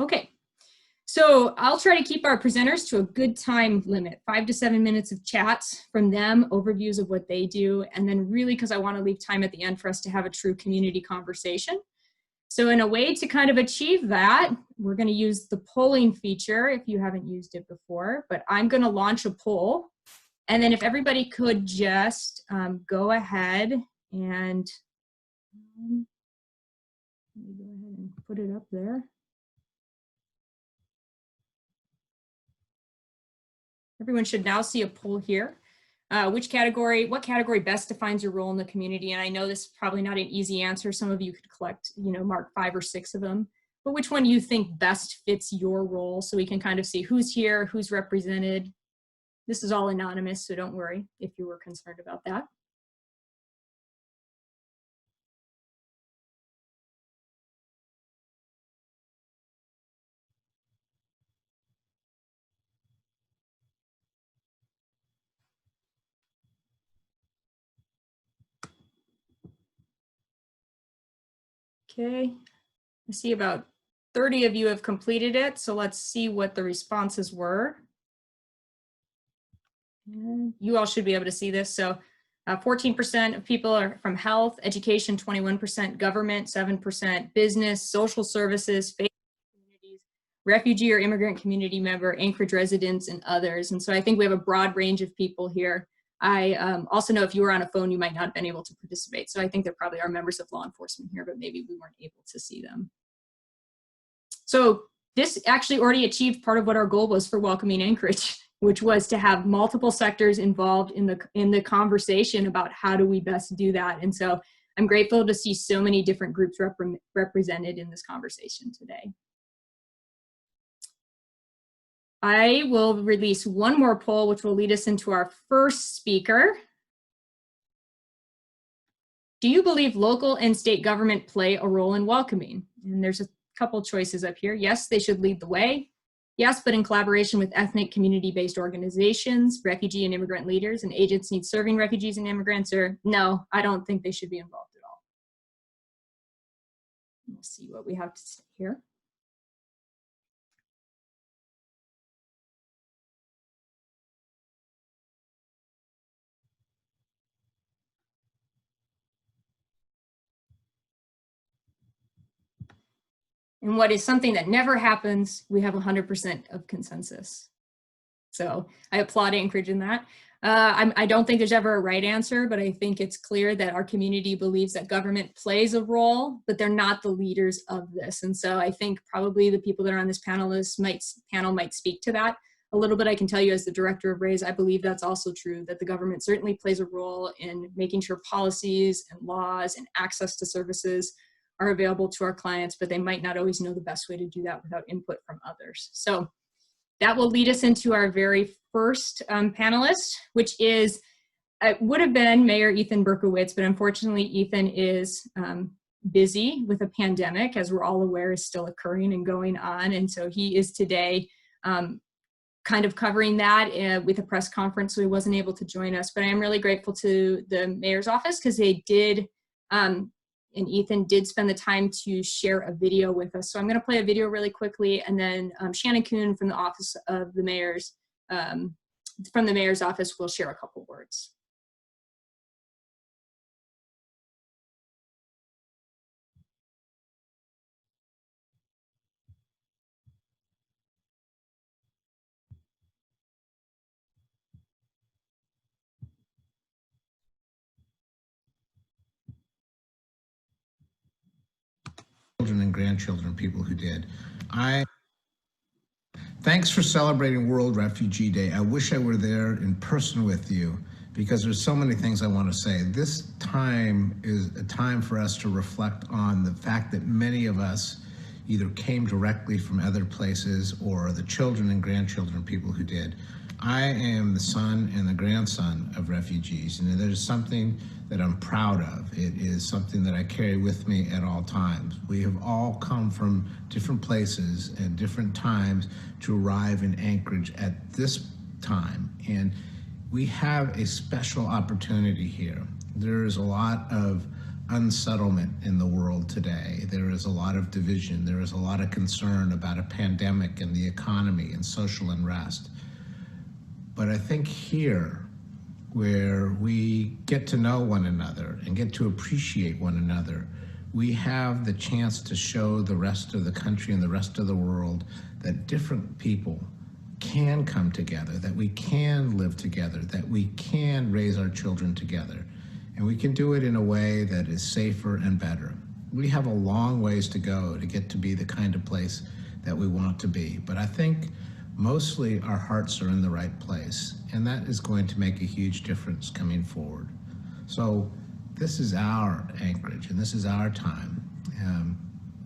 Okay, so I'll try to keep our presenters to a good time limit, 5 to 7 minutes of chats from them, overviews of what they do, and then really, because I want to leave time at the end for us to have a true community conversation. So in a way to kind of achieve that, we're going to use the polling feature if you haven't used it before, but I'm going to launch a poll. And then if everybody could just go ahead and let me go ahead and put it up there. Everyone should now see a poll here. What category best defines your role in the community? And I know this is probably not an easy answer. Some of you could collect, mark 5 or 6 of them, but which one you think best fits your role, so we can kind of see who's here, who's represented. This is all anonymous, so don't worry if you were concerned about that. Okay, I see about 30 of you have completed it, so let's see what the responses were. And you all should be able to see this. So 14% of people are from health, education, 21%, government, 7%, business, social services, faith communities, refugee or immigrant community member, Anchorage residents, and others. And so I think we have a broad range of people here. I also know if you were on a phone, you might not have been able to participate. So I think there probably are members of law enforcement here, but maybe we weren't able to see them. So this actually already achieved part of what our goal was for Welcoming Anchorage, which was to have multiple sectors involved in the conversation about how do we best do that. And so I'm grateful to see so many different groups represented in this conversation today. I will release one more poll, which will lead us into our first speaker. Do you believe local and state government play a role in welcoming? And there's a couple choices up here. Yes, they should lead the way. Yes, but in collaboration with ethnic community-based organizations, refugee and immigrant leaders, and agencies serving refugees and immigrants, or no, I don't think they should be involved at all. We'll see what we have to say here. And what is something that never happens, we have 100% of consensus. So I applaud Anchorage in that. I don't think there's ever a right answer, but I think it's clear that our community believes that government plays a role, but they're not the leaders of this. And so I think probably the people that are on this panel might speak to that a little bit. I can tell you as the director of RAIS, I believe that's also true, that the government certainly plays a role in making sure policies and laws and access to services are available to our clients, but they might not always know the best way to do that without input from others. So that will lead us into our very first panelist, which is, it would have been Mayor Ethan Berkowitz, but unfortunately Ethan is busy with a pandemic, as we're all aware is still occurring and going on. And so he is today kind of covering that with a press conference, so he wasn't able to join us. But I am really grateful to the mayor's office because they did, and Ethan did spend the time to share a video with us. So I'm going to play a video really quickly, and then Shannon Kuhn from the office of the mayor's, from the mayor's office will share a couple words. Children and grandchildren, people who did. Thanks for celebrating World Refugee Day. I wish I were there in person with you because there's so many things I want to say. This time is a time for us to reflect on the fact that many of us either came directly from other places or the children and grandchildren, people who did. I am the son and the grandson of refugees, and there's something that I'm proud of. It is something that I carry with me at all times. We have all come from different places and different times to arrive in Anchorage at this time, and we have a special opportunity here. There is a lot of unsettlement in the world today. There is a lot of division. There is a lot of concern about a pandemic and the economy and social unrest. But I think here, where we get to know one another and get to appreciate one another, we have the chance to show the rest of the country and the rest of the world that different people can come together, that we can live together, that we can raise our children together, and we can do it in a way that is safer and better. We have a long ways to go to get to be the kind of place that we want to be, but I think mostly our hearts are in the right place, and that is going to make a huge difference coming forward. So this is our Anchorage, and this is our time.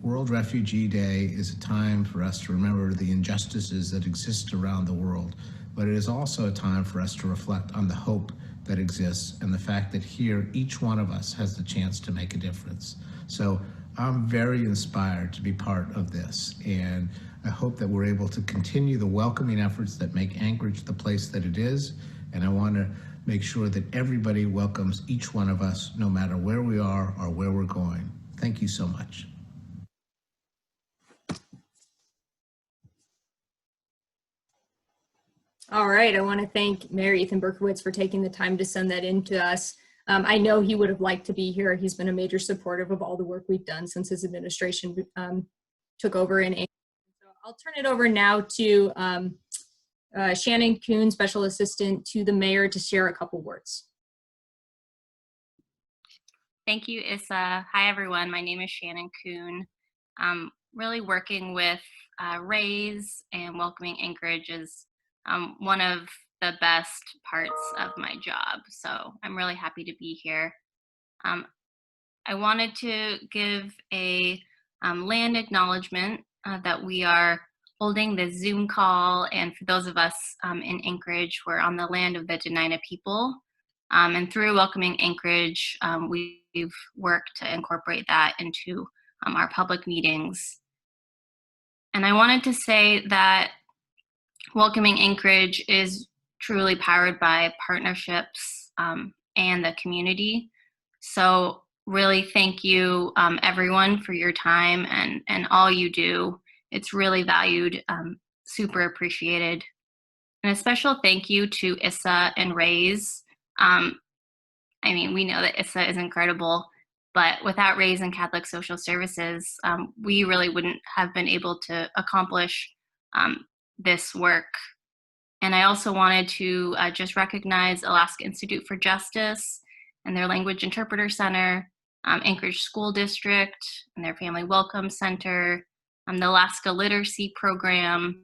World Refugee Day is a time for us to remember the injustices that exist around the world, but it is also a time for us to reflect on the hope that exists and the fact that here each one of us has the chance to make a difference. So I'm very inspired to be part of this, and I hope that we're able to continue the welcoming efforts that make Anchorage the place that it is, and I want to make sure that everybody welcomes each one of us, no matter where we are or where we're going. Thank you so much. All right, I want to thank Mayor Ethan Berkowitz for taking the time to send that in to us. I know he would have liked to be here. He's been a major supportive of all the work we've done since his administration took over in Anchorage. So I'll turn it over now to Shannon Kuhn, Special Assistant to the Mayor, to share a couple words. Thank you, Issa. Hi, everyone. My name is Shannon Kuhn. I'm really working with RAIS and Welcoming Anchorage is one of the best parts of my job. So I'm really happy to be here. I wanted to give a land acknowledgement that we are holding this Zoom call. And for those of us in Anchorage, we're on the land of the Dena'ina people. And through Welcoming Anchorage, we've worked to incorporate that into our public meetings. And I wanted to say that Welcoming Anchorage is truly powered by partnerships and the community. So really thank you everyone for your time and all you do. It's really valued, super appreciated. And a special thank you to Issa and RAIS. I mean, we know that Issa is incredible, but without RAIS and Catholic Social Services, we really wouldn't have been able to accomplish this work. And I also wanted to just recognize Alaska Institute for Justice and their Language Interpreter Center, Anchorage School District and their Family Welcome Center, the Alaska Literacy Program,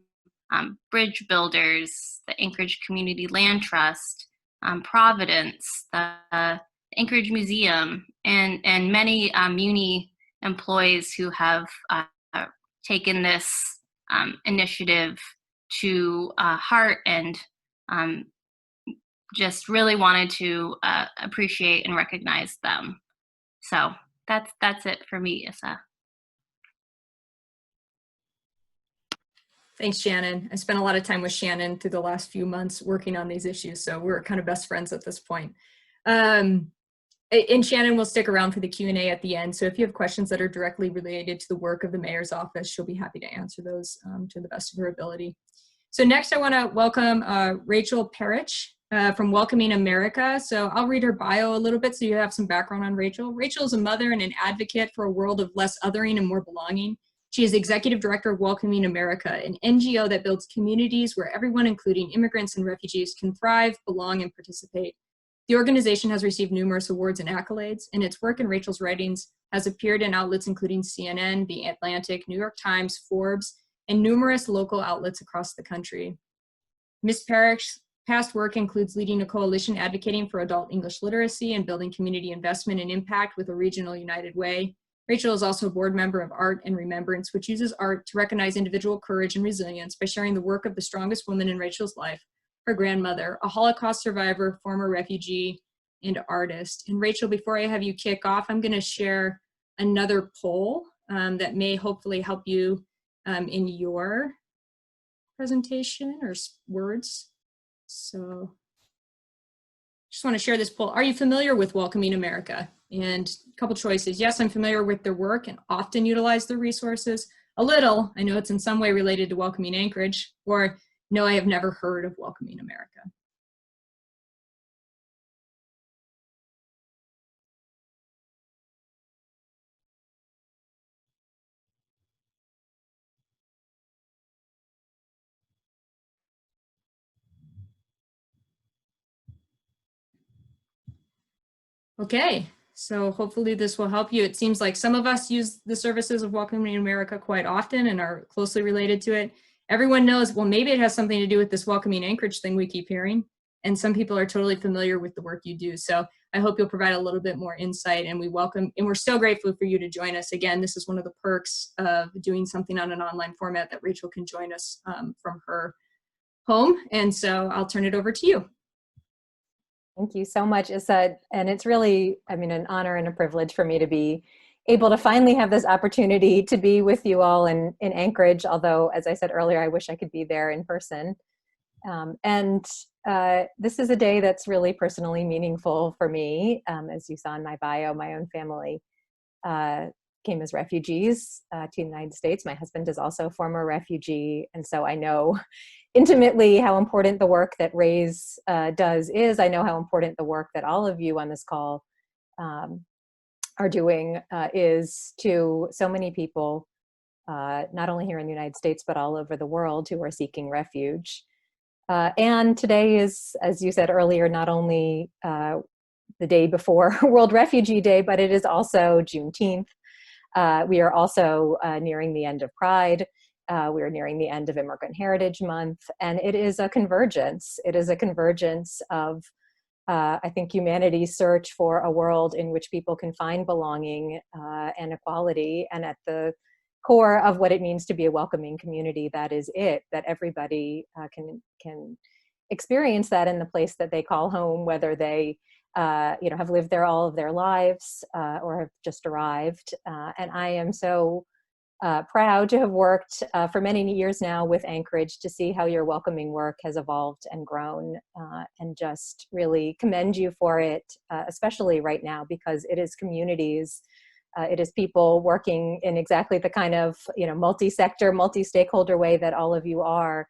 Bridge Builders, the Anchorage Community Land Trust, Providence, the Anchorage Museum, and many Muni employees who have taken this initiative to heart and just really wanted to appreciate and recognize them. So that's it for me, Issa. Thanks, Shannon. I spent a lot of time with Shannon through the last few months working on these issues, so we're kind of best friends at this point. And Shannon will stick around for the Q&A at the end, so if you have questions that are directly related to the work of the mayor's office, she'll be happy to answer those to the best of her ability. So next I want to welcome Rachel Peric from Welcoming America. So I'll read her bio a little bit so you have some background on Rachel. Rachel is a mother and an advocate for a world of less othering and more belonging. She is Executive Director of Welcoming America, an NGO that builds communities where everyone, including immigrants and refugees, can thrive, belong, and participate. The organization has received numerous awards and accolades, and its work and Rachel's writings has appeared in outlets including CNN, The Atlantic, New York Times, Forbes, and numerous local outlets across the country. Ms. Peric's past work includes leading a coalition advocating for adult English literacy and building community investment and impact with a regional United Way. Rachel is also a board member of Art and Remembrance, which uses art to recognize individual courage and resilience by sharing the work of the strongest woman in Rachel's life, her grandmother, a Holocaust survivor, former refugee, and artist. And Rachel, before I have you kick off, I'm going to share another poll that may hopefully help you in your presentation or words. So just want to share this poll. Are you familiar with Welcoming America? And a couple choices. Yes, I'm familiar with their work and often utilize their resources. A little, I know it's in some way related to Welcoming Anchorage, or no, I have never heard of Welcoming America. Okay, so hopefully this will help you. It seems like some of us use the services of Welcoming America quite often and are closely related to it. Everyone knows, well, maybe it has something to do with this Welcoming Anchorage thing we keep hearing. And some people are totally familiar with the work you do. So I hope you'll provide a little bit more insight, and we're so grateful for you to join us. Again, this is one of the perks of doing something on an online format, that Rachel can join us from her home. And so I'll turn it over to you. Thank you so much, Issa. And it's really, I mean, an honor and a privilege for me to be able to finally have this opportunity to be with you all in Anchorage, although, as I said earlier, I wish I could be there in person. This is a day that's really personally meaningful for me. As you saw in my bio, my own family came as refugees to the United States. My husband is also a former refugee, and so I know intimately how important the work that RAIS does is. I know how important the work that all of you on this call are doing is to so many people, not only here in the United States, but all over the world, who are seeking refuge. And today is, as you said earlier, not only the day before World Refugee Day, but it is also Juneteenth. We are also nearing the end of Pride. We are nearing the end of Immigrant Heritage Month, and it is a convergence. It is a convergence of, I think, humanity's search for a world in which people can find belonging and equality, and at the core of what it means to be a welcoming community, that is it, that everybody can experience that in the place that they call home, whether they have lived there all of their lives or have just arrived. And I am so proud to have worked for many years now with Anchorage, to see how your welcoming work has evolved and grown, and just really commend you for it, especially right now, because it is communities, it is people working in exactly the kind of multi-sector, multi-stakeholder way that all of you are,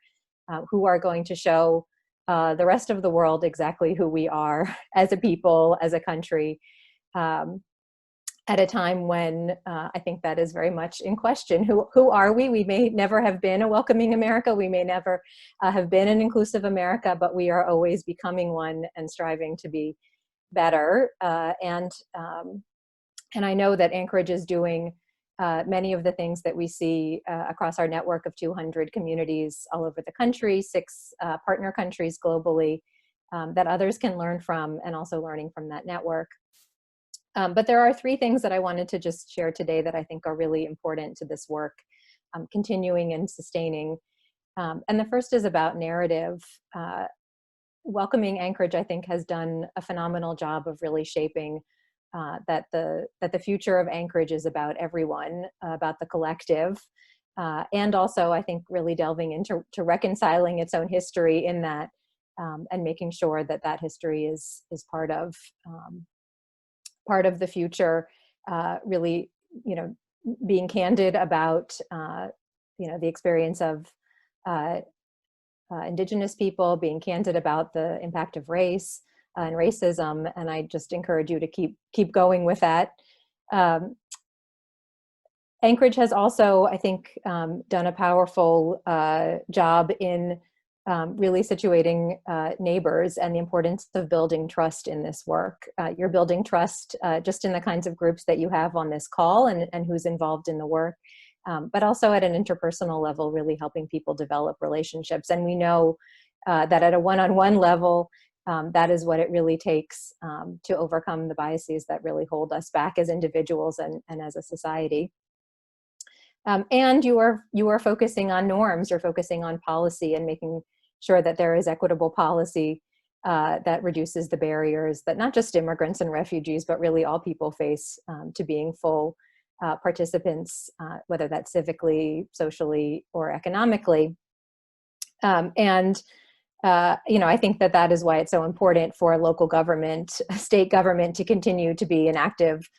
who are going to show the rest of the world exactly who we are as a people, as a country, at a time when I think that is very much in question. Who are we? We may never have been a welcoming America. We may never have been an inclusive America, but we are always becoming one and striving to be better. And I know that Anchorage is doing many of the things that we see across our network of 200 communities all over the country, 6 partner countries globally, that others can learn from, and also learning from that network. But there are 3 things that I wanted to just share today that I think are really important to this work, continuing and sustaining. And the first is about narrative. Welcoming Anchorage, I think, has done a phenomenal job of really shaping that the future of Anchorage is about everyone, about the collective, and also, I think, really delving into reconciling its own history in that, and making sure that that history is part of the future. Really, being candid about the experience of Indigenous people, being candid about the impact of race and racism, and I just encourage you to keep going with that. Anchorage has also, I think, done a powerful job in really situating neighbors and the importance of building trust in this work. You're building trust just in the kinds of groups that you have on this call and who's involved in the work, but also at an interpersonal level, really helping people develop relationships. And we know that at a one-on-one level, that is what it really takes to overcome the biases that really hold us back as individuals and as a society. And you are focusing on norms, you're focusing on policy and making sure that there is equitable policy that reduces the barriers that not just immigrants and refugees, but really all people face to being full participants, whether that's civically, socially, or economically. And I think that that is why it's so important for local government, state government, to continue to be an active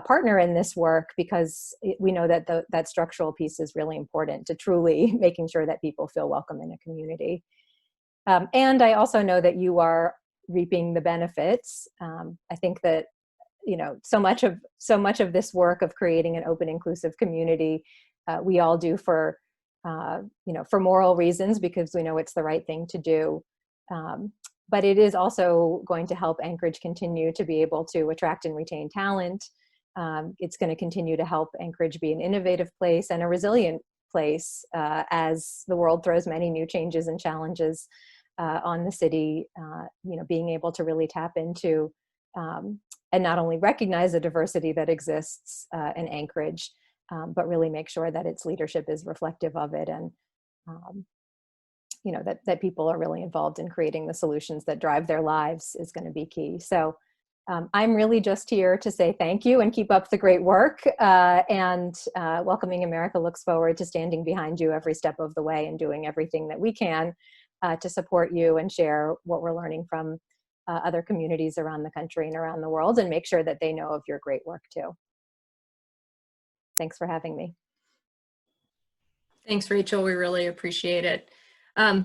partner in this work, because we know that that structural piece is really important to truly making sure that people feel welcome in a community. And I also know that you are reaping the benefits. I think that so much of this work of creating an open, inclusive community, we all do for moral reasons, because we know it's the right thing to do. But it is also going to help Anchorage continue to be able to attract and retain talent. It's going to continue to help Anchorage be an innovative place and a resilient place as the world throws many new changes and challenges on the city. Being able to really tap into and not only recognize the diversity that exists in Anchorage, but really make sure that its leadership is reflective of it, and that people are really involved in creating the solutions that drive their lives is going to be key. So I'm really just here to say thank you and keep up the great work. And Welcoming America looks forward to standing behind you every step of the way and doing everything that we can to support you and share what we're learning from other communities around the country and around the world, and make sure that they know of your great work too. Thanks for having me. Thanks, Rachel. We really appreciate it.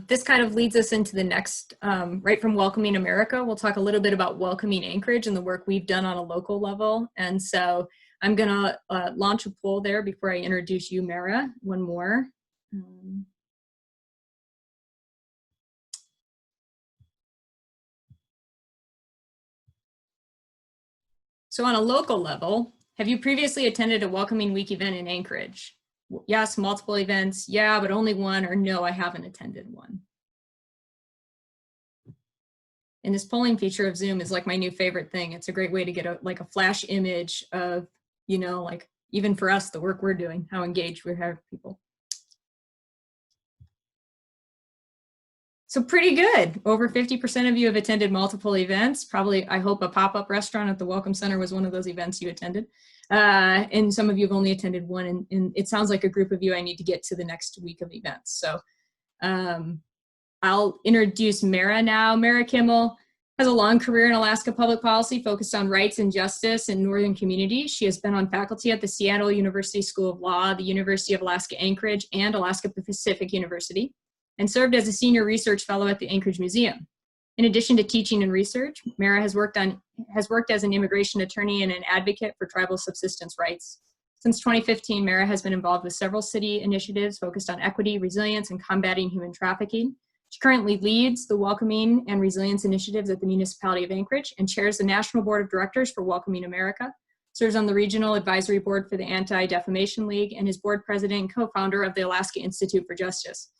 This kind of leads us into the next, right from Welcoming America, we'll talk a little bit about Welcoming Anchorage and the work we've done on a local level. And so I'm gonna launch a poll there before I introduce you, Mara, one more. So on a local level, have you previously attended a Welcoming Week event in Anchorage? Yes, multiple events. Yeah, but only one. Or no, I haven't attended one. And this polling feature of Zoom is like my new favorite thing. It's a great way to get a flash image of, even for us, the work we're doing, how engaged we have people. So pretty good. Over 50% of you have attended multiple events. Probably, I hope, a pop-up restaurant at the Welcome Center was one of those events you attended. And some of you have only attended one, and it sounds like a group of you I need to get to the next week of events. So I'll introduce Mara now. Mara Kimmel has a long career in Alaska public policy focused on rights and justice in northern communities. She has been on faculty at the Seattle University School of Law, the University of Alaska Anchorage, and Alaska Pacific University, and served as a senior research fellow at the Anchorage Museum. In addition to teaching and research, Mara has worked as an immigration attorney and an advocate for tribal subsistence rights. Since 2015, Mara has been involved with several city initiatives focused on equity, resilience, and combating human trafficking. She currently leads the Welcoming and Resilience initiatives at the Municipality of Anchorage and chairs the National Board of Directors for Welcoming America, serves on the Regional Advisory Board for the Anti-Defamation League, and is board president and co-founder of the Alaska Institute for Justice.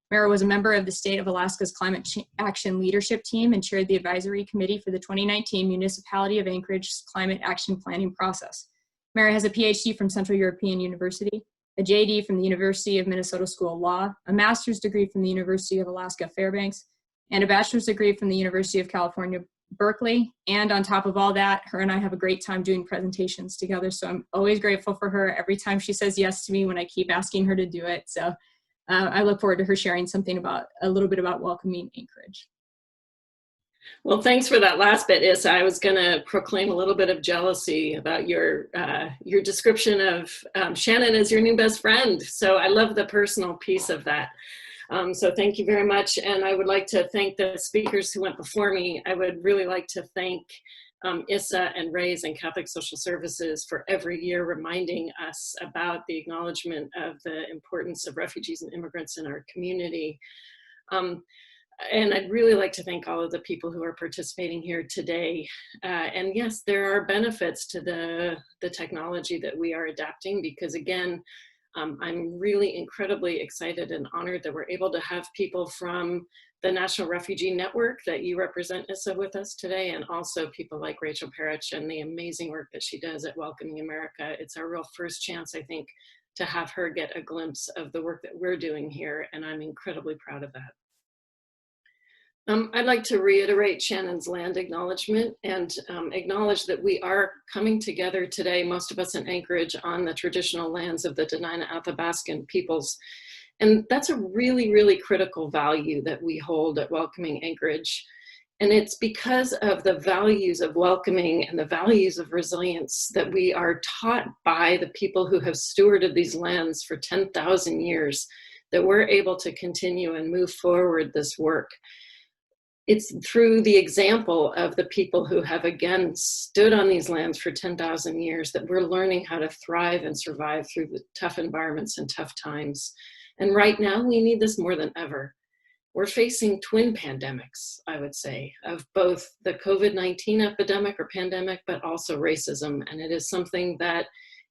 Mara was a member of the State of Alaska's Climate Action Leadership Team and chaired the advisory committee for the 2019 Municipality of Anchorage's Climate Action Planning process. Mara has a PhD from Central European University, a JD from the University of Minnesota School of Law, a master's degree from the University of Alaska Fairbanks, and a bachelor's degree from the University of California, Berkeley. And on top of all that, her and I have a great time doing presentations together. So I'm always grateful for her every time she says yes to me when I keep asking her to do it. So I look forward to her sharing something a little bit about Welcoming Anchorage. Well, thanks for that last bit, Issa. I was going to proclaim a little bit of jealousy about your description of Shannon as your new best friend. So I love the personal piece of that. So thank you very much. And I would like to thank the speakers who went before me. I would really like to thank Issa and RAIS and Catholic Social Services for every year reminding us about the acknowledgement of the importance of refugees and immigrants in our community. And I'd really like to thank all of the people who are participating here today. And yes, there are benefits to the technology that we are adapting, because again, I'm really incredibly excited and honored that we're able to have people from the National Refugee Network that you represent, Issa, with us today, and also people like Rachel Peric and the amazing work that she does at Welcoming America. It's our real first chance, I think, to have her get a glimpse of the work that we're doing here, and I'm incredibly proud of that. I'd like to reiterate Shannon's land acknowledgement and acknowledge that we are coming together today, most of us in Anchorage, on the traditional lands of the Dena'ina Athabascan peoples. And that's a really, really critical value that we hold at Welcoming Anchorage. And it's because of the values of welcoming and the values of resilience that we are taught by the people who have stewarded these lands for 10,000 years, that we're able to continue and move forward this work. It's through the example of the people who have, again, stood on these lands for 10,000 years that we're learning how to thrive and survive through the tough environments and tough times. And right now, we need this more than ever. We're facing twin pandemics, I would say, of both the COVID-19 epidemic or pandemic, but also racism. And it is something that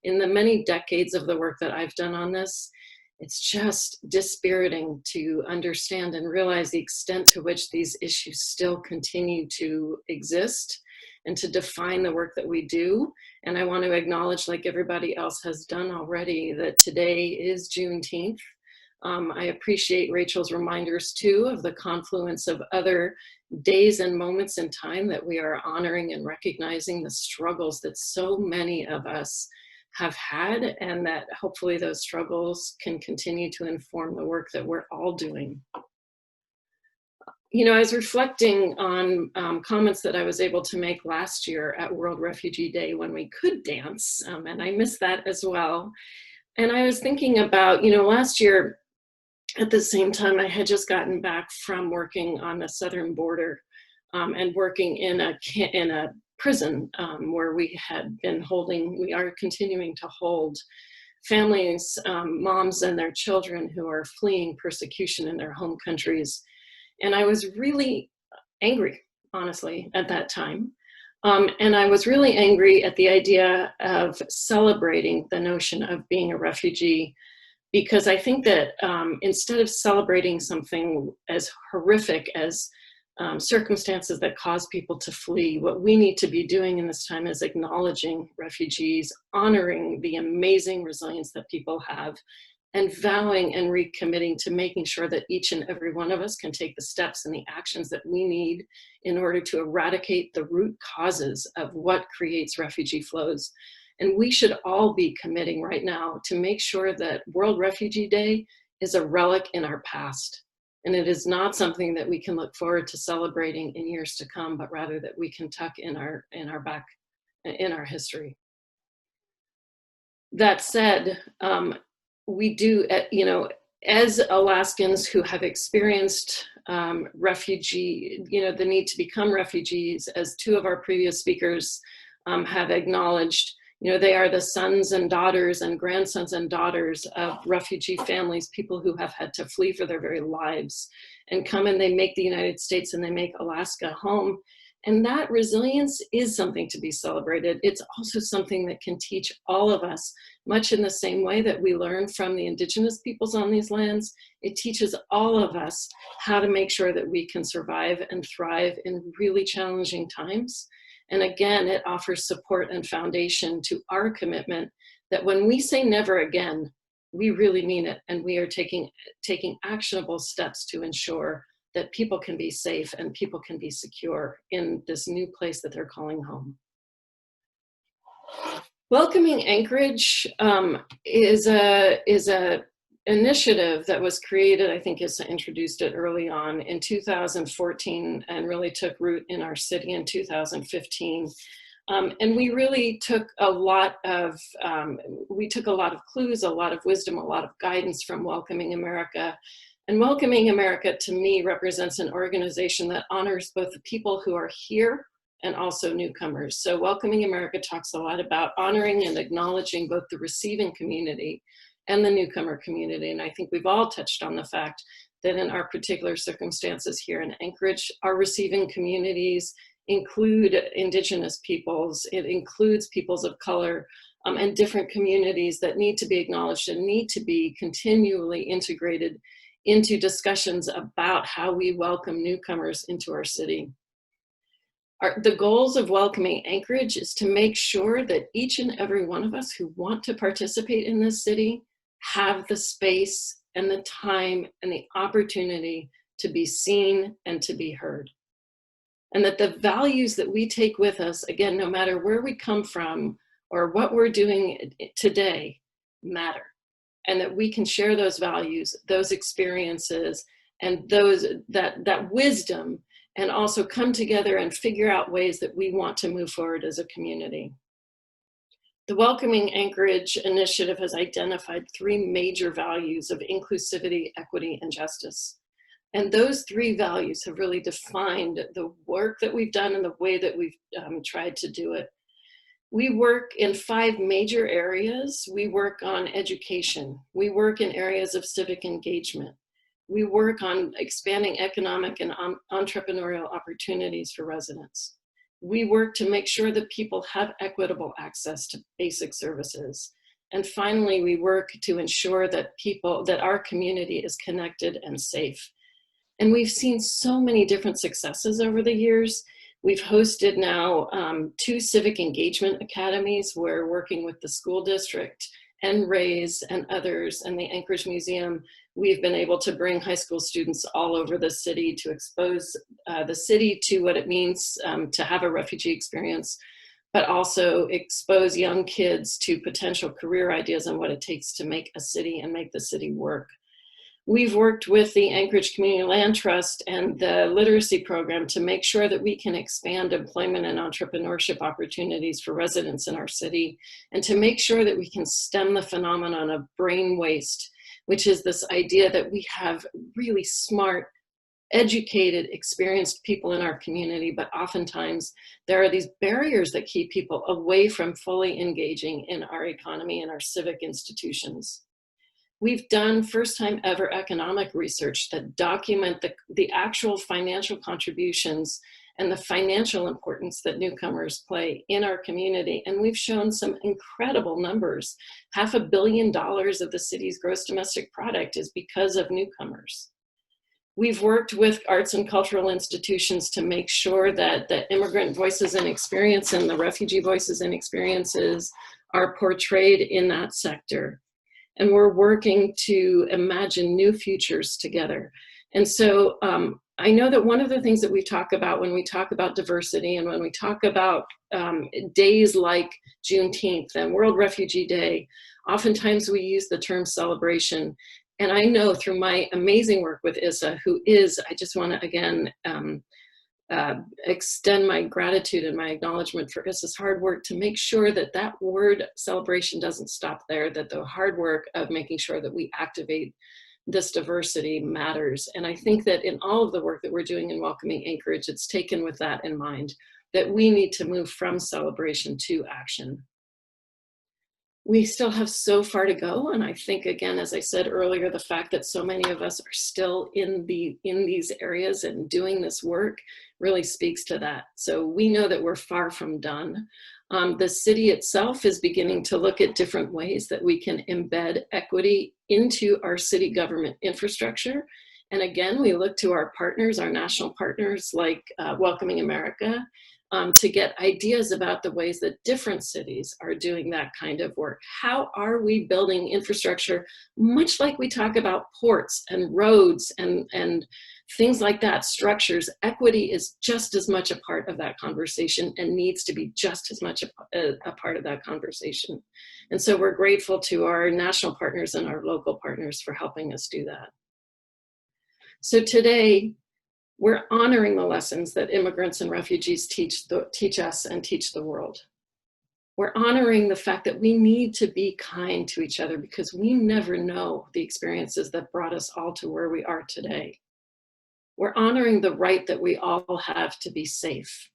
in the many decades of the work that I've done on this, it's just dispiriting to understand and realize the extent to which these issues still continue to exist and to define the work that we do. And I want to acknowledge, like everybody else has done already, that today is Juneteenth. I appreciate Rachel's reminders too of the confluence of other days and moments in time that we are honoring and recognizing the struggles that so many of us have had, and that hopefully those struggles can continue to inform the work that we're all doing. You know, I was reflecting on comments that I was able to make last year at World Refugee Day when we could dance, and I missed that as well. And I was thinking about, you know, last year at the same time I had just gotten back from working on the southern border and working in a prison where we are continuing to hold families, moms and their children who are fleeing persecution in their home countries. And I was really angry, honestly, at that time. And I was really angry at the idea of celebrating the notion of being a refugee, because I think that instead of celebrating something as horrific as circumstances that cause people to flee, what we need to be doing in this time is acknowledging refugees, honoring the amazing resilience that people have, and vowing and recommitting to making sure that each and every one of us can take the steps and the actions that we need in order to eradicate the root causes of what creates refugee flows. And we should all be committing right now to make sure that World Refugee Day is a relic in our past. And it is not something that we can look forward to celebrating in years to come, but rather that we can tuck in our history. That said, we do, you know, as Alaskans who have experienced refugee, you know, the need to become refugees, as two of our previous speakers have acknowledged, you know, they are the sons and daughters and grandsons and daughters of refugee families, people who have had to flee for their very lives and come and they make the United States and they make Alaska home. And that resilience is something to be celebrated. It's also something that can teach all of us, much in the same way that we learn from the indigenous peoples on these lands. It teaches all of us how to make sure that we can survive and thrive in really challenging times. And again, it offers support and foundation to our commitment that when we say never again, we really mean it. And we are taking actionable steps to ensure that people can be safe and people can be secure in this new place that they're calling home. Welcoming Anchorage is a initiative that was created, I think Issa introduced it early on in 2014 and really took root in our city in 2015. And we really took a lot of clues, a lot of wisdom, a lot of guidance from Welcoming America. And Welcoming America, to me, represents an organization that honors both the people who are here and also newcomers. So Welcoming America talks a lot about honoring and acknowledging both the receiving community and the newcomer community. And I think we've all touched on the fact that in our particular circumstances here in Anchorage, our receiving communities include indigenous peoples, it includes peoples of color, and different communities that need to be acknowledged and need to be continually integrated into discussions about how we welcome newcomers into our city. The goals of Welcoming Anchorage is to make sure that each and every one of us who want to participate in this city have the space and the time and the opportunity to be seen and to be heard. And that the values that we take with us, again, no matter where we come from or what we're doing today, matter. and that we can share those values, those experiences, and that wisdom, and also come together and figure out ways that we want to move forward as a community. The Welcoming Anchorage initiative has identified 3 major values of inclusivity, equity, and justice. And those 3 values have really defined the work that we've done and the way that we've tried to do it. We work in 5 major areas. We work on education. We work in areas of civic engagement. We work on expanding economic and entrepreneurial opportunities for residents. We work to make sure that people have equitable access to basic services. And finally, we work to ensure that our community is connected and safe. And we've seen so many different successes over the years. We've hosted now 2 civic engagement academies. We're working with the school district and RAIS and others, and the Anchorage Museum. We've been able to bring high school students all over the city to expose the city to what it means to have a refugee experience, but also expose young kids to potential career ideas and what it takes to make a city and make the city work. We've worked with the Anchorage Community Land Trust and the literacy program to make sure that we can expand employment and entrepreneurship opportunities for residents in our city, and to make sure that we can stem the phenomenon of brain waste, which is this idea that we have really smart, educated, experienced people in our community, but oftentimes there are these barriers that keep people away from fully engaging in our economy and our civic institutions. We've done first time ever economic research that document the actual financial contributions and the financial importance that newcomers play in our community. And we've shown some incredible numbers. $500 million of the city's gross domestic product is because of newcomers. We've worked with arts and cultural institutions to make sure that the immigrant voices and experience and the refugee voices and experiences are portrayed in that sector. And we're working to imagine new futures together. And so I know that one of the things that we talk about when we talk about diversity and when we talk about days like Juneteenth and World Refugee Day, oftentimes we use the term celebration. And I know through my amazing work with Issa, I just want to again extend my gratitude and my acknowledgement for Issa's hard work to make sure that that word celebration doesn't stop there, that the hard work of making sure that we activate this diversity matters. And I think that in all of the work that we're doing in Welcoming Anchorage, it's taken with that in mind, that we need to move from celebration to action. We still have so far to go. And I think, again, as I said earlier, the fact that so many of us are still in these areas and doing this work really speaks to that. So we know that we're far from done. The city itself is beginning to look at different ways that we can embed equity into our city government infrastructure. And again, we look to our partners, our national partners like Welcoming America, to get ideas about the ways that different cities are doing that kind of work. How are we building infrastructure, much like we talk about ports and roads and things like that, structures? Equity is just as much a part of that conversation and needs to be just as much a part of that conversation. And so we're grateful to our national partners and our local partners for helping us do that. So today, we're honoring the lessons that immigrants and refugees teach us and teach the world. We're honoring the fact that we need to be kind to each other because we never know the experiences that brought us all to where we are today. We're honoring the right that we all have to be safe.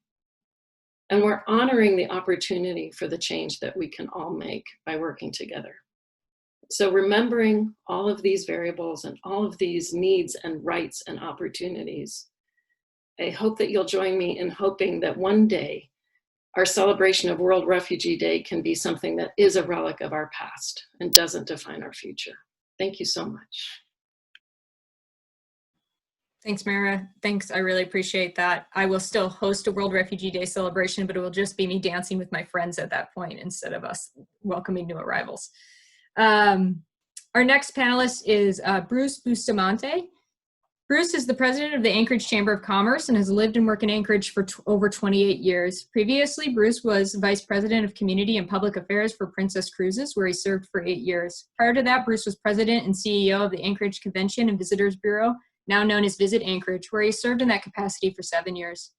And we're honoring the opportunity for the change that we can all make by working together. So remembering all of these variables and all of these needs and rights and opportunities, I hope that you'll join me in hoping that one day our celebration of World Refugee Day can be something that is a relic of our past and doesn't define our future. Thank you so much. Thanks, Mara. Thanks, I really appreciate that. I will still host a World Refugee Day celebration, but it will just be me dancing with my friends at that point instead of us welcoming new arrivals. Our next panelist is Bruce Bustamante. Bruce is the president of the Anchorage Chamber of Commerce and has lived and worked in Anchorage for over 28 years. Previously, Bruce was vice president of community and public affairs for Princess Cruises, where he served for 8 years. Prior to that, Bruce was president and CEO of the Anchorage Convention and Visitors Bureau, now known as Visit Anchorage, where he served in that capacity for 7 years.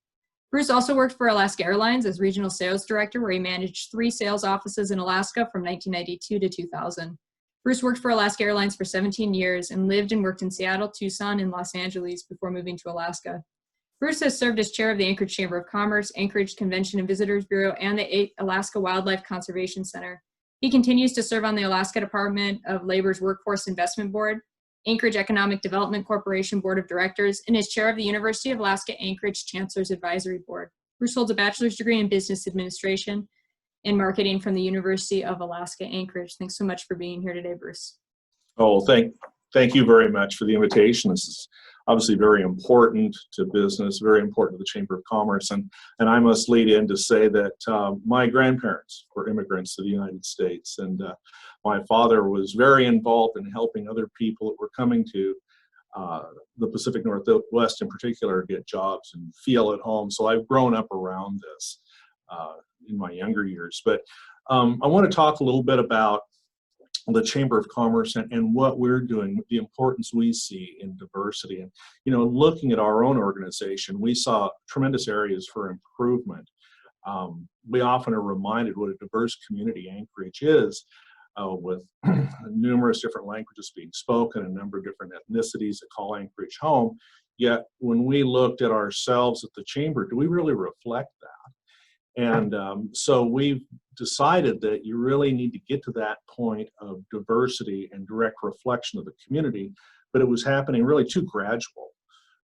Bruce also worked for Alaska Airlines as regional sales director, where he managed 3 sales offices in Alaska from 1992 to 2000. Bruce worked for Alaska Airlines for 17 years and lived and worked in Seattle, Tucson, and Los Angeles before moving to Alaska. Bruce has served as chair of the Anchorage Chamber of Commerce, Anchorage Convention and Visitors Bureau, and the Alaska Wildlife Conservation Center. He continues to serve on the Alaska Department of Labor's Workforce Investment Board, Anchorage Economic Development Corporation Board of Directors, and is chair of the University of Alaska Anchorage Chancellor's Advisory Board. Bruce holds a bachelor's degree in business administration and marketing from the University of Alaska Anchorage. Thanks so much for being here today, Bruce. Oh, thank you very much for the invitation. This is obviously very important to business, very important to the Chamber of Commerce. And I must lead in to say that my grandparents were immigrants to the United States. And my father was very involved in helping other people that were coming to the Pacific Northwest in particular get jobs and feel at home. So I've grown up around this in my younger years. But I want to talk a little bit about the Chamber of Commerce and what we're doing, the importance we see in diversity. And, looking at our own organization, we saw tremendous areas for improvement. We often are reminded what a diverse community Anchorage is, with numerous different languages being spoken, a number of different ethnicities that call Anchorage home. Yet when we looked at ourselves at the Chamber, do we really reflect that? And so we've decided that you really need to get to that point of diversity and direct reflection of the community, but it was happening really too gradual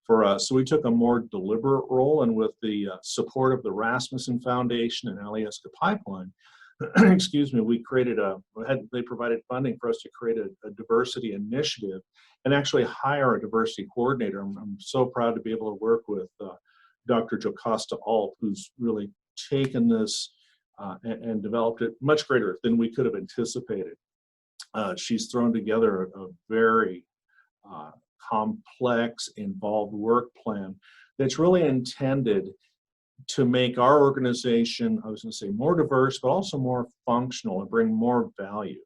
for us. So we took a more deliberate role, and with the support of the Rasmussen Foundation and Alyeska Pipeline, excuse me, we created they provided funding for us to create a diversity initiative and actually hire a diversity coordinator. I'm so proud to be able to work with Dr. Jocasta Alt, who's really taken this and developed it much greater than we could have anticipated. She's thrown together a very complex, involved work plan that's really intended to make our organization, I was going to say, more diverse, but also more functional and bring more value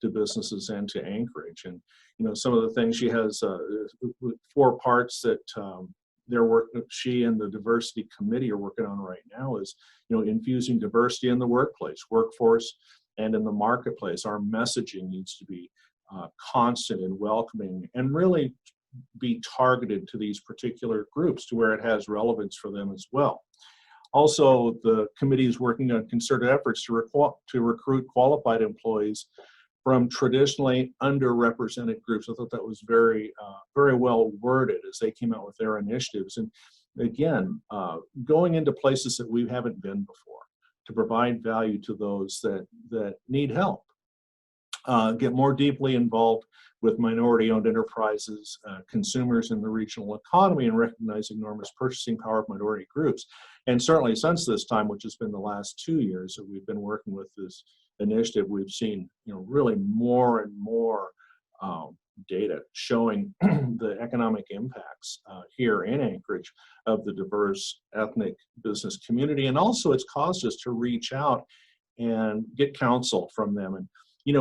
to businesses and to Anchorage. And some of the things she has 4 parts that she and the diversity committee are working on right now is, infusing diversity in the workplace, workforce, and in the marketplace. Our messaging needs to be constant and welcoming and really be targeted to these particular groups to where it has relevance for them as well. Also, the committee is working on concerted efforts to recruit qualified employees from traditionally underrepresented groups. I thought that was very well worded as they came out with their initiatives. And again, going into places that we haven't been before to provide value to those that need help. Get more deeply involved with minority-owned enterprises, consumers in the regional economy, and recognize enormous purchasing power of minority groups. And certainly since this time, which has been the last 2 years that we've been working with this initiative, we've seen really more and more data showing the economic impacts here in Anchorage of the diverse ethnic business community. And also it's caused us to reach out and get counsel from them. And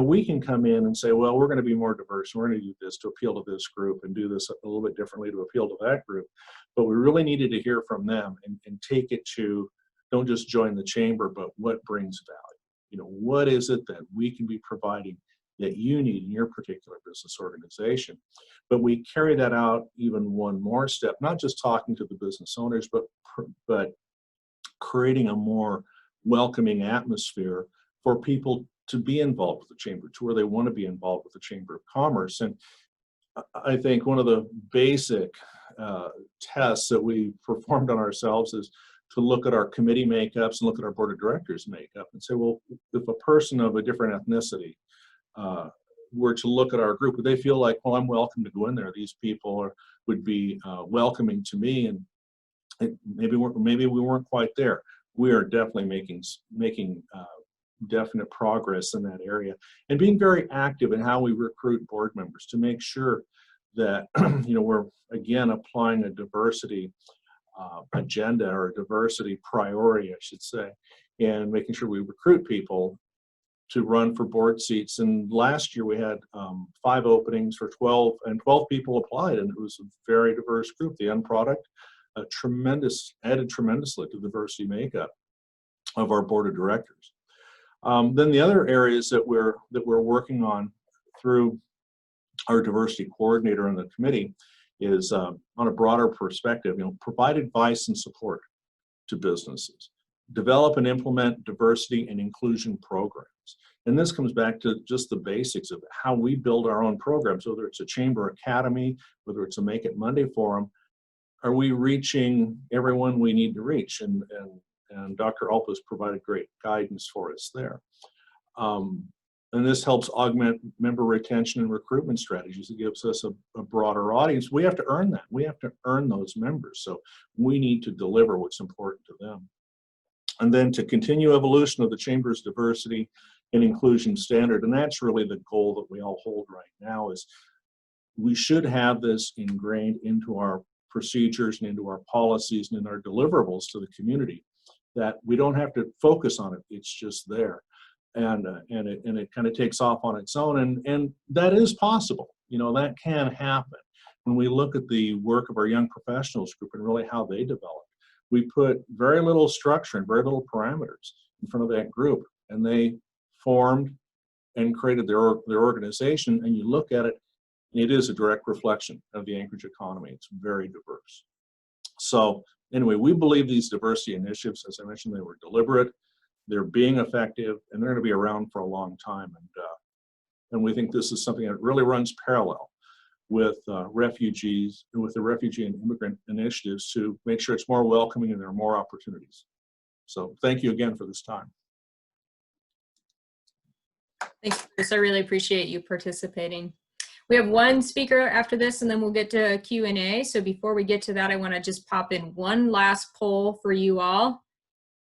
we can come in and say, well, we're going to be more diverse. We're going to do this to appeal to this group and do this a little bit differently to appeal to that group. But we really needed to hear from them and take it to, don't just join the chamber, but what brings value. What is it that we can be providing that you need in your particular business organization? But we carry that out even one more step, not just talking to the business owners, but creating a more welcoming atmosphere for people to be involved with the chamber, to where they want to be involved with the Chamber of Commerce. And I think one of the basic tests that we performed on ourselves is to look at our committee makeups and look at our board of directors makeup and say, well, if a person of a different ethnicity were to look at our group, would they feel like, well, I'm welcome to go in there? These people would be welcoming to me, and maybe we weren't quite there. We are definitely making definite progress in that area, and being very active in how we recruit board members to make sure that, we're again applying a diversity agenda, or a diversity priority, I should say, and making sure we recruit people to run for board seats. And last year we had 5 openings for 12, and 12 people applied, and it was a very diverse group. The end product added tremendously to the diversity makeup of our board of directors. Then the other areas that we're working on through our diversity coordinator on the committee is on a broader perspective, provide advice and support to businesses, develop and implement diversity and inclusion programs. And this comes back to just the basics of how we build our own programs, whether it's a Chamber Academy, whether it's a Make It Monday forum. Are we reaching everyone we need to reach? And Dr. Alp has provided great guidance for us there. And this helps augment member retention and recruitment strategies. It gives us a broader audience. We have to earn that. We have to earn those members. So we need to deliver what's important to them. And then to continue evolution of the Chamber's diversity and inclusion standard. And that's really the goal that we all hold right now, is we should have this ingrained into our procedures and into our policies and in our deliverables to the community, that we don't have to focus on it. It's just there. And it kind of takes off on its own, and that is possible. That can happen. When we look at the work of our young professionals group and really how they developed, we put very little structure and very little parameters in front of that group, and they formed and created their organization. And you look at it, and it is a direct reflection of the Anchorage economy. It's very diverse. So anyway, we believe these diversity initiatives, as I mentioned, they were deliberate. They're being effective, and they're going to be around for a long time. And we think this is something that really runs parallel with refugees and with the refugee and immigrant initiatives to make sure it's more welcoming and there are more opportunities. So thank you again for this time. Thanks, Chris. I really appreciate you participating. We have one speaker after this, and then we'll get to Q&A. So before we get to that, I want to just pop in one last poll for you all,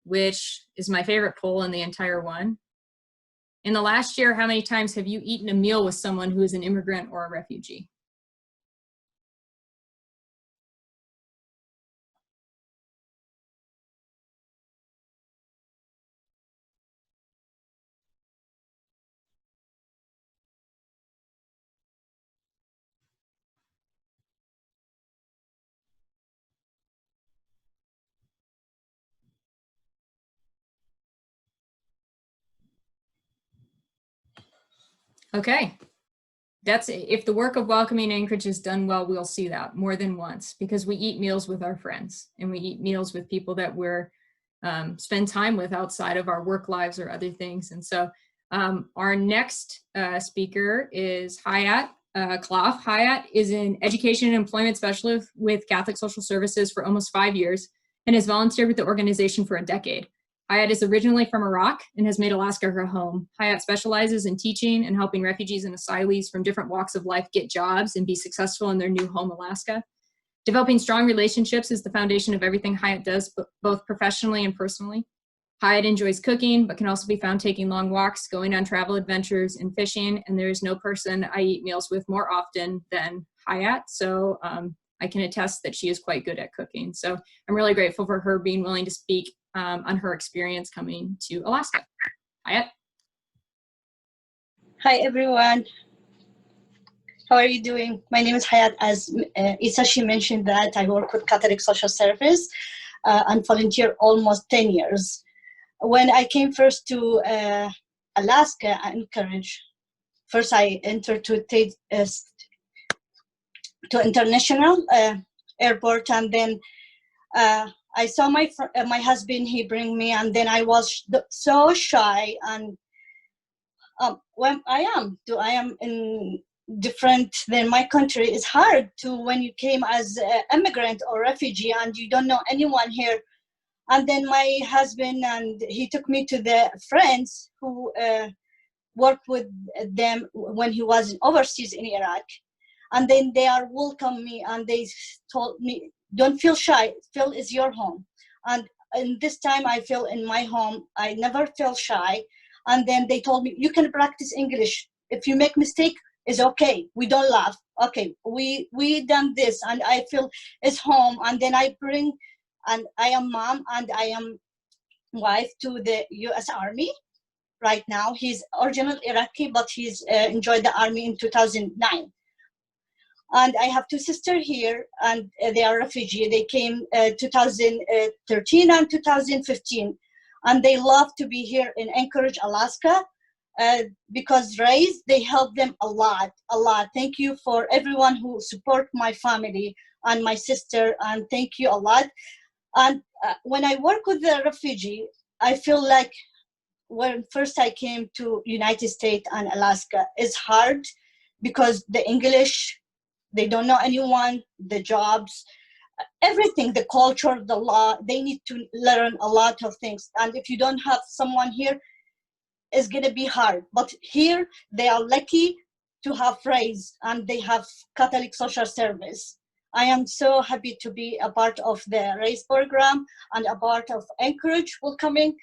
which is my favorite poll in the entire one. In the last year, how many times have you eaten a meal with someone who is an immigrant or a refugee? Okay, that's it. If the work of Welcoming Anchorage is done well, we'll see that more than once, because we eat meals with our friends, and we eat meals with people that we're spend time with outside of our work lives or other things. And so our next speaker is Hayat Khalaf. Hayat is an education and employment specialist with Catholic Social Services for almost 5 years and has volunteered with the organization for a decade. Hayat is originally from Iraq and has made Alaska her home. Hayat specializes in teaching and helping refugees and asylees from different walks of life get jobs and be successful in their new home, Alaska. Developing strong relationships is the foundation of everything Hayat does, both professionally and personally. Hayat enjoys cooking, but can also be found taking long walks, going on travel adventures, and fishing. And there is no person I eat meals with more often than Hayat. So I can attest that she is quite good at cooking. So I'm really grateful for her being willing to speak on her experience coming to Alaska. Hayat. Hi, everyone. How are you doing? My name is Hayat. As Isashi mentioned, that I work with Catholic Social Service and volunteer almost 10 years. When I came first to Alaska, Anchorage, first I entered to international airport, and then I saw my husband. He bring me, and then I was so shy. And when I am in different than my country, it's hard to when you came as an immigrant or refugee and you don't know anyone here. And then my husband, and he took me to the friends who worked with them when he was overseas in Iraq. And then they are welcome me, and they told me, don't feel shy, feel is your home. And in this time I feel in my home, I never feel shy. And then they told me, you can practice English. If you make mistake, It's okay. We don't laugh. Okay, we done this, and I feel it's home. And then I bring, and I am mom and I am wife to the U.S. Army. Right now, he's original Iraqi, but he's enjoyed the army in 2009. And I have 2 sisters here, and they are refugee. They came 2013 and 2015, and they love to be here in Anchorage, Alaska. Because RAIS, they help them a lot. Thank you for everyone who support my family and my sister, and thank you a lot. And when I work with the refugee, I feel like when first I came to United States and Alaska, it's hard because the English, they don't know anyone, the jobs, everything, the culture, the law, they need to learn a lot of things. And if you don't have someone here, it's gonna be hard. But here, they are lucky to have RAIS, and they have Catholic Social Service. I am so happy to be a part of the RAIS program and a part of Anchorage Welcoming.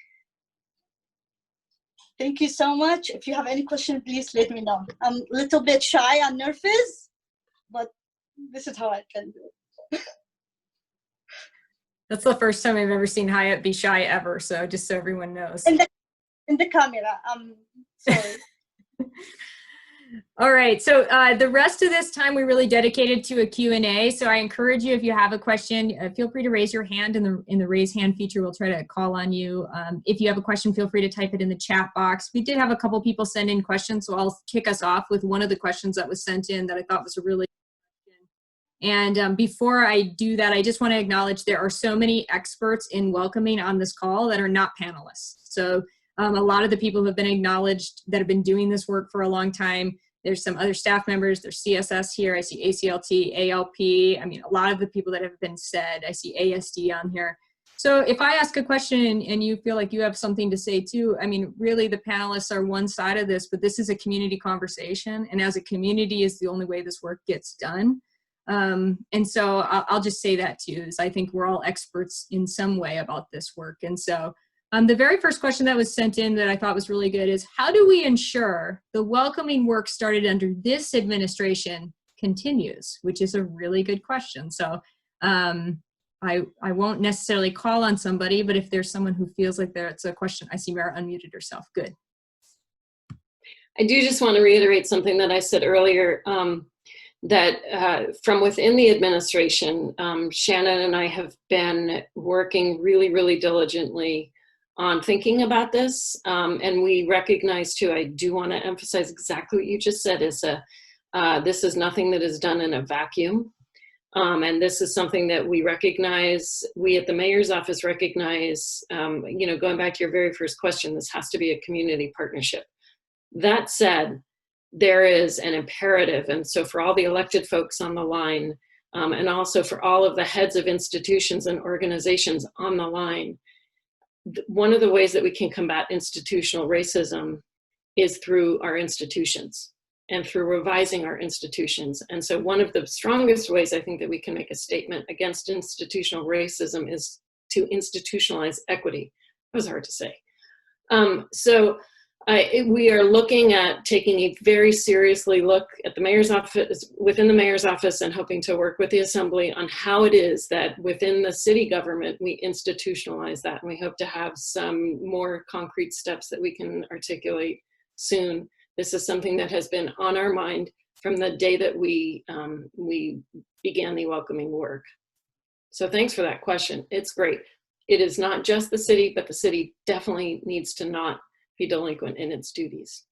Thank you so much. If you have any question, please let me know. I'm a little bit shy and nervous, but this is how I can do it. That's the first time I've ever seen Hayat be shy ever, so just so everyone knows. In the camera, I'm sorry. All right, so the rest of this time we really dedicated to a Q&A. So I encourage you, if you have a question, feel free to raise your hand in the raise hand feature. We'll try to call on you. If you have a question, feel free to type it in the chat box. We did have a couple people send in questions, so I'll kick us off with one of the questions that was sent in that I thought was a really good question. And before I do that, I just want to acknowledge there are so many experts in welcoming on this call that are not panelists. So a lot of the people who have been acknowledged that have been doing this work for a long time. There's some other staff members. There's CSS here. I see ACLT, ALP. I mean, a lot of the people that have been said. I see ASD on here. So if I ask a question and you feel like you have something to say too, I mean, really the panelists are one side of this, but this is a community conversation. And as a community is the only way this work gets done. And so I'll just say that too, is I think we're all experts in some way about this work. And so the very first question that was sent in that I thought was really good is, how do we ensure the welcoming work started under this administration continues? Which is a really good question. So I won't necessarily call on somebody, but if there's someone who feels like it's a question, I see Mara unmuted herself. Good. I do just want to reiterate something that I said earlier, that from within the administration, Shannon and I have been working really, really diligently on thinking about this, and we recognize too, I do want to emphasize exactly what you just said, is this is nothing that is done in a vacuum, and this is something that we recognize, we at the mayor's office recognize, you know, going back to your very first question, this has to be a community partnership. That said, there is an imperative, and so for all the elected folks on the line, and also for all of the heads of institutions and organizations on the line, one of the ways that we can combat institutional racism is through our institutions and through revising our institutions. And so one of the strongest ways I think that we can make a statement against institutional racism is to institutionalize equity. That was hard to say. We are looking at taking a very seriously look at the mayor's office, within the mayor's office, and hoping to work with the assembly on how it is that within the city government we institutionalize that. And we hope to have some more concrete steps that we can articulate soon. This is something that has been on our mind from the day that we began the welcoming work. So thanks for that question. It's great. It is not just the city, but the city definitely needs to not be delinquent in its duties.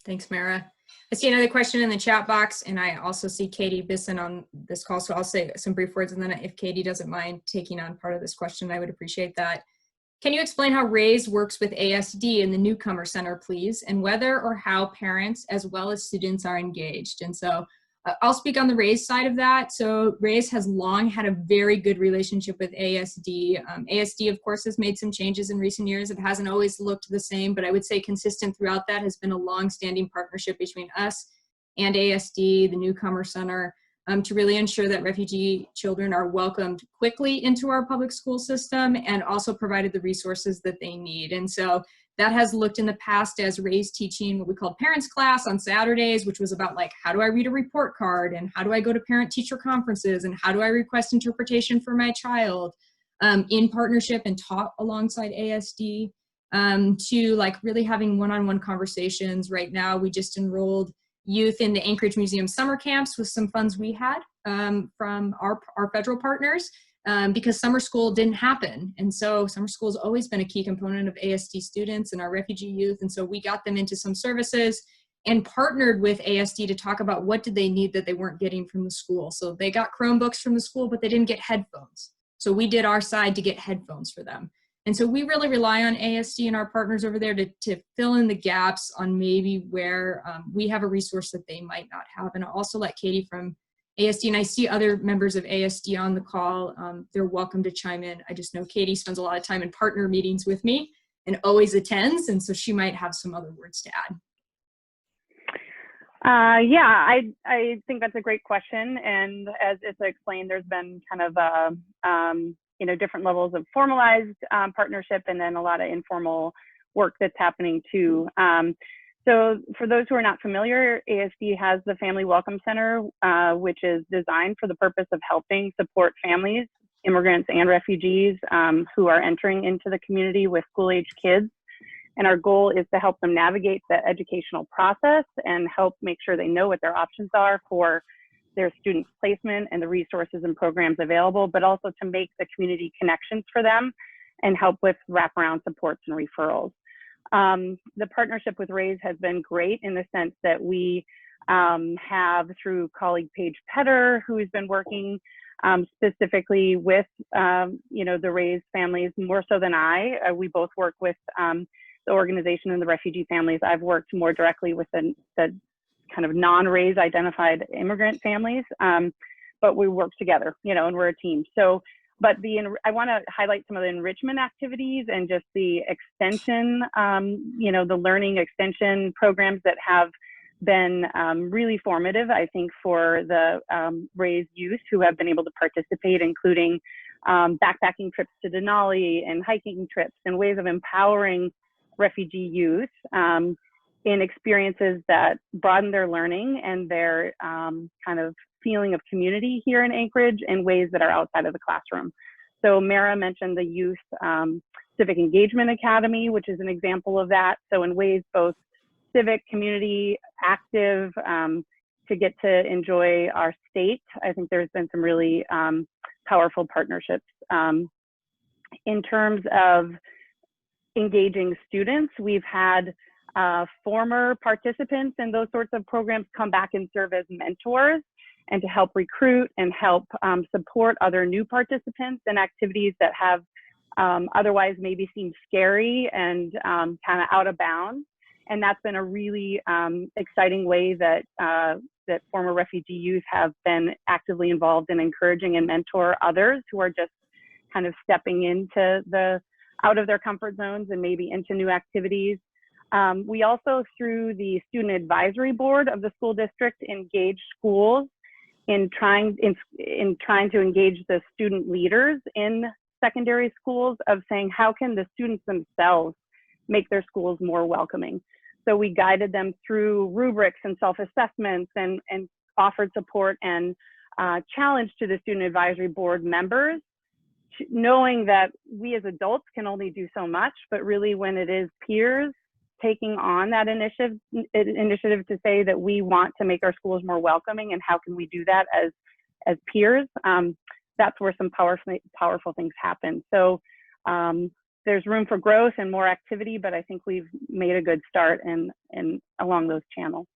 Thanks, Mara. I see another question in the chat box, and I also see Katie Bisson on this call, so I'll say some brief words, and then if Katie doesn't mind taking on part of this question, I would appreciate that. Can you explain how RAIS works with ASD in the Newcomer Center, please, and whether or how parents as well as students are engaged? And so I'll speak on the RAIS side of that. So RAIS has long had a very good relationship with ASD. ASD, of course, has made some changes in recent years. It hasn't always looked the same, but I would say consistent throughout that has been a long-standing partnership between us and ASD, the Newcomer Center, to really ensure that refugee children are welcomed quickly into our public school system and also provided the resources that they need. And so That has looked in the past as RAIS teaching what we called parents class on Saturdays, which was about like, how do I read a report card, and how do I go to parent-teacher conferences, and how do I request interpretation for my child, in partnership and taught alongside ASD, to like really having one-on-one conversations. Right now, we just enrolled youth in the Anchorage Museum summer camps with some funds we had from our federal partners. Because summer school didn't happen. And so summer school has always been a key component of ASD students and our refugee youth. And so we got them into some services and partnered with ASD to talk about what did they need that they weren't getting from the school. So they got Chromebooks from the school, but they didn't get headphones. So we did our side to get headphones for them. And so we really rely on ASD and our partners over there to fill in the gaps on maybe where we have a resource that they might not have. And I'll also let Katie from ASD, and I see other members of ASD on the call. They're welcome to chime in. I just know Katie spends a lot of time in partner meetings with me and always attends, and so she might have some other words to add. Yeah, I think that's a great question. And as Issa explained, there's been kind of, you know, different levels of formalized partnership, and then a lot of informal work that's happening too. So for those who are not familiar, ASD has the Family Welcome Center, which is designed for the purpose of helping support families, immigrants and refugees who are entering into the community with school-age kids. And our goal is to help them navigate the educational process and help make sure they know what their options are for their student placement and the resources and programs available, but also to make the community connections for them and help with wraparound supports and referrals. The partnership with RAIS has been great in the sense that we have, through colleague Paige Petter, who has been working specifically with you know, the RAIS families more so than I. We both work with the organization and the refugee families. I've worked more directly with the kind of non-RAIS identified immigrant families, but we work together, you know, and we're a team. So. But I want to highlight some of the enrichment activities and just the extension, you know, the learning extension programs that have been really formative, I think, for the RAIS youth who have been able to participate, including backpacking trips to Denali and hiking trips and ways of empowering refugee youth in experiences that broaden their learning and their kind of feeling of community here in Anchorage in ways that are outside of the classroom. So Mara mentioned the Youth Civic Engagement Academy, which is an example of that. So in ways both civic, community, active, to get to enjoy our state, I think there's been some really powerful partnerships. In terms of engaging students, we've had former participants in those sorts of programs come back and serve as mentors and to help recruit and help support other new participants in activities that have otherwise maybe seemed scary and kind of out of bounds. And that's been a really exciting way that that former refugee youth have been actively involved in encouraging and mentor others who are just kind of stepping into out of their comfort zones and maybe into new activities. We also, through the Student Advisory Board of the school district, engage schools in trying to engage the student leaders in secondary schools of saying, how can the students themselves make their schools more welcoming? So we guided them through rubrics and self-assessments and offered support and challenge to the Student Advisory Board members, knowing that we as adults can only do so much, but really when it is peers taking on that initiative to say that we want to make our schools more welcoming and how can we do that as peers, that's where some powerful things happen. So there's room for growth and more activity, but I think we've made a good start in along those channels.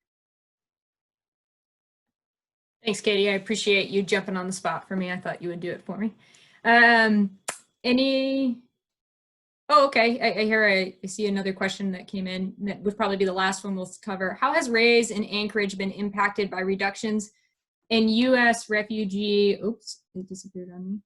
Thanks, Katie. I appreciate you jumping on the spot for me. I thought you would do it for me. Oh, okay. I see another question that came in that would probably be the last one we'll cover. How has RAIS in Anchorage been impacted by reductions in U.S. refugee, oops, it disappeared on me.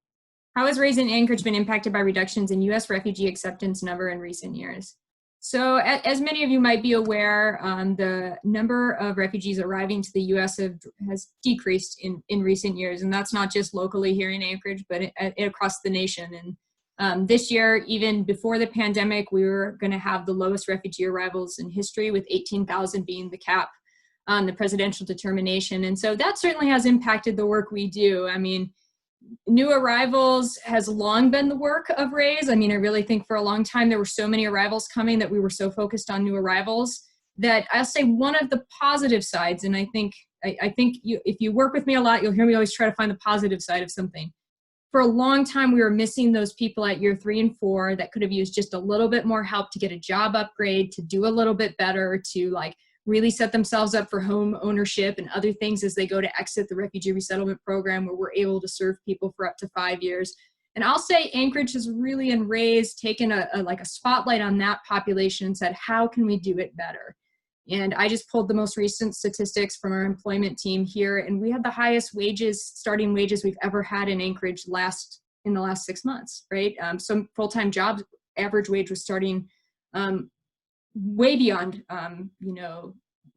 How has RAIS in Anchorage been impacted by reductions in U.S. refugee acceptance number in recent years? So as many of you might be aware, the number of refugees arriving to the U.S. has decreased in recent years. And that's not just locally here in Anchorage, but across the nation. And This year, even before the pandemic, we were going to have the lowest refugee arrivals in history, with 18,000 being the cap on the presidential determination. And so that certainly has impacted the work we do. I mean, new arrivals has long been the work of RAIS. I mean, I really think for a long time there were so many arrivals coming that we were so focused on new arrivals that I'll say one of the positive sides, and I think if you work with me a lot, you'll hear me always try to find the positive side of something. For a long time, we were missing those people at year 3 and 4 that could have used just a little bit more help to get a job upgrade, to do a little bit better, to like really set themselves up for home ownership and other things as they go to exit the refugee resettlement program, where we're able to serve people for up to 5 years. And I'll say Anchorage has really, in RAIS, taken a spotlight on that population and said, how can we do it better? And I just pulled the most recent statistics from our employment team here, and we had the highest wages, starting wages we've ever had in Anchorage in the last 6 months, right? Some full-time jobs, average wage was starting way beyond,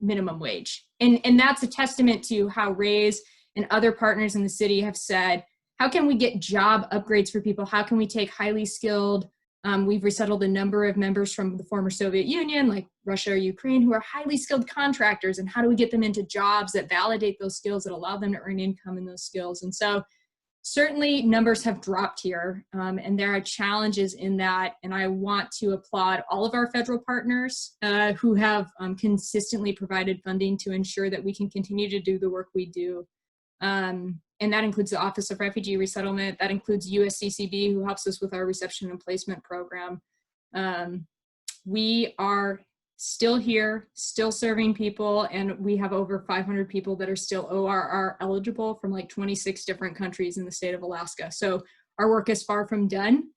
minimum wage. And that's a testament to how RAIS and other partners in the city have said, how can we get job upgrades for people? How can we take highly skilled, we've resettled a number of members from the former Soviet Union, like Russia or Ukraine, who are highly skilled contractors, and how do we get them into jobs that validate those skills, that allow them to earn income in those skills? And so certainly numbers have dropped here, and there are challenges in that, and I want to applaud all of our federal partners who have consistently provided funding to ensure that we can continue to do the work we do. And that includes the Office of Refugee Resettlement. That includes USCCB, who helps us with our reception and placement program. We are still here, still serving people, and we have over 500 people that are still ORR eligible from like 26 different countries in the state of Alaska. So our work is far from done.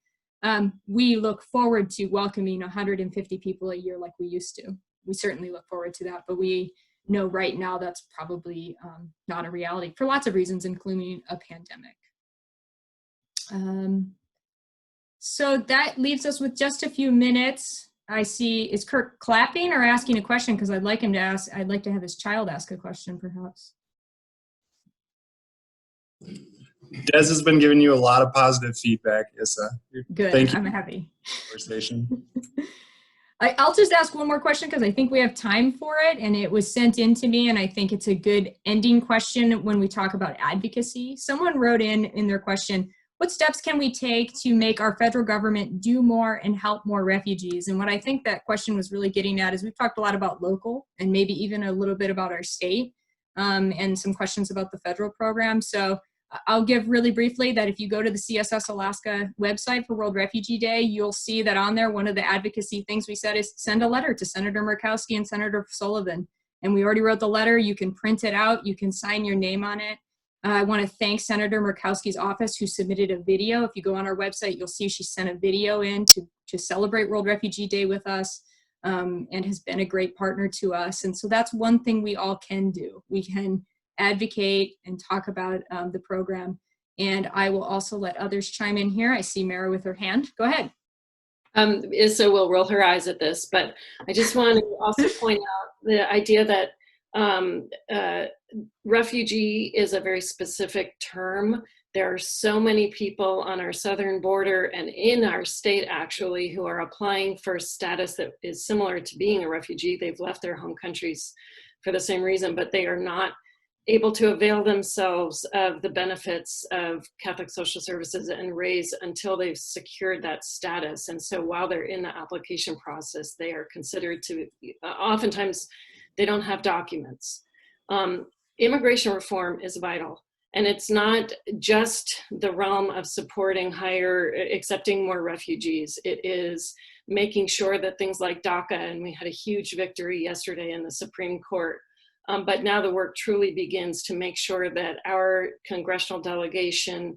We look forward to welcoming 150 people a year like we used to. We certainly look forward to that, but we know right now that's probably not a reality for lots of reasons, including a pandemic. So that leaves us with just a few minutes. I see, is Kirk clapping or asking a question? Because I'd like him to ask, I'd like to have his child ask a question perhaps. Des has been giving you a lot of positive feedback, Issa. Good, Thank you. I'm happy. Conversation. I'll just ask one more question because I think we have time for it, and it was sent in to me, and I think it's a good ending question when we talk about advocacy. Someone wrote in their question, what steps can we take to make our federal government do more and help more refugees? And what I think that question was really getting at is we've talked a lot about local and maybe even a little bit about our state and some questions about the federal program. So I'll give really briefly that if you go to the CSS Alaska website for World Refugee Day, you'll see that on there, one of the advocacy things we said is send a letter to Senator Murkowski and Senator Sullivan. And we already wrote the letter. You can print it out. You can sign your name on it. I want to thank Senator Murkowski's office, who submitted a video. If you go on our website, you'll see she sent a video in to celebrate World Refugee Day with us, and has been a great partner to us. And so that's one thing we all can do. We can advocate and talk about the program. And I will also let others chime in here. I see Mara with her hand. Go ahead. Issa will roll her eyes at this, but I just want to also point out the idea that refugee is a very specific term. There are so many people on our southern border and in our state actually who are applying for status that is similar to being a refugee. They've left their home countries for the same reason, but they are not able to avail themselves of the benefits of Catholic Social Services and RAIS until they've secured that status. And so while they're in the application process, they are considered to, oftentimes they don't have documents. Immigration reform is vital. And it's not just the realm of supporting accepting more refugees. It is making sure that things like DACA, and we had a huge victory yesterday in the Supreme Court, but now the work truly begins to make sure that our congressional delegation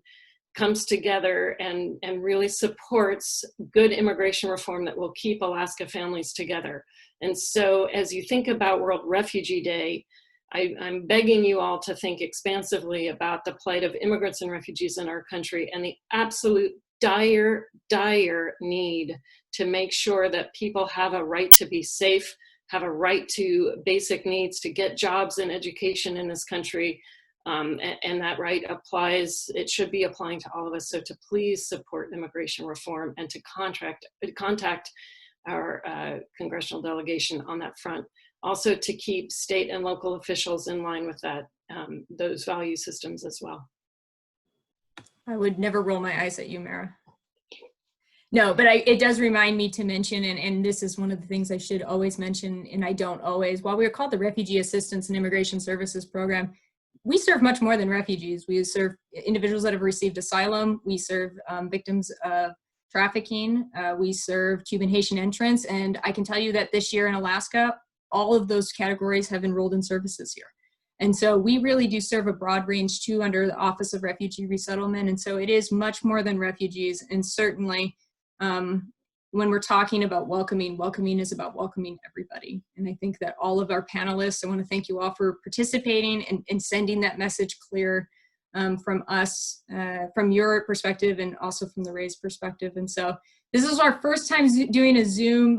comes together and really supports good immigration reform that will keep Alaska families together. And so as you think about World Refugee Day, I'm begging you all to think expansively about the plight of immigrants and refugees in our country and the absolute dire, dire need to make sure that people have a right to be safe, have a right to basic needs, to get jobs and education in this country, And that right applies, it should be applying to all of us. So to please support immigration reform and to contact our congressional delegation on that front. Also to keep state and local officials in line with that, those value systems as well. I would never roll my eyes at you, Mara. No, but it does remind me to mention, and this is one of the things I should always mention, and I don't always, while we are called the Refugee Assistance and Immigration Services Program, we serve much more than refugees. We serve individuals that have received asylum. We serve victims of trafficking. We serve Cuban Haitian entrants. And I can tell you that this year in Alaska, all of those categories have enrolled in services here. And so we really do serve a broad range too under the Office of Refugee Resettlement. And so it is much more than refugees. And certainly when we're talking about welcoming, welcoming is about welcoming everybody. And I think that all of our panelists, I want to thank you all for participating and sending that message clear from us, from your perspective and also from the RAIS perspective. And so this is our first time doing a Zoom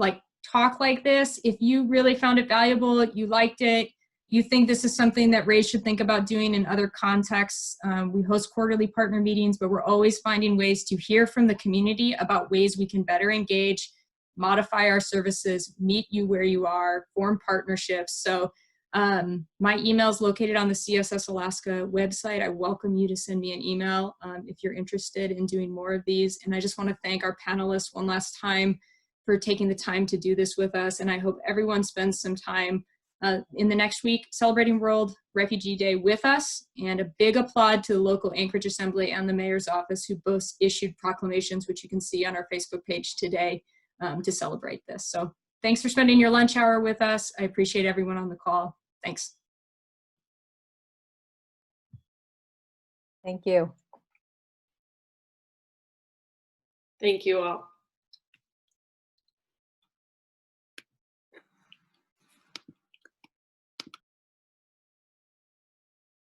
talk like this. If you really found it valuable, you liked it, you think this is something that RAIS should think about doing in other contexts, we host quarterly partner meetings, but we're always finding ways to hear from the community about ways we can better engage, modify our services, meet you where you are, form partnerships. So my email is located on the CSS Alaska website. I welcome you to send me an email if you're interested in doing more of these. And I just want to thank our panelists one last time for taking the time to do this with us. And I hope everyone spends some time in the next week celebrating World Refugee Day with us. And a big applaud to the local Anchorage Assembly and the Mayor's Office, who both issued proclamations, which you can see on our Facebook page today to celebrate this. So thanks for spending your lunch hour with us. I appreciate everyone on the call. Thanks. Thank you. Thank you all.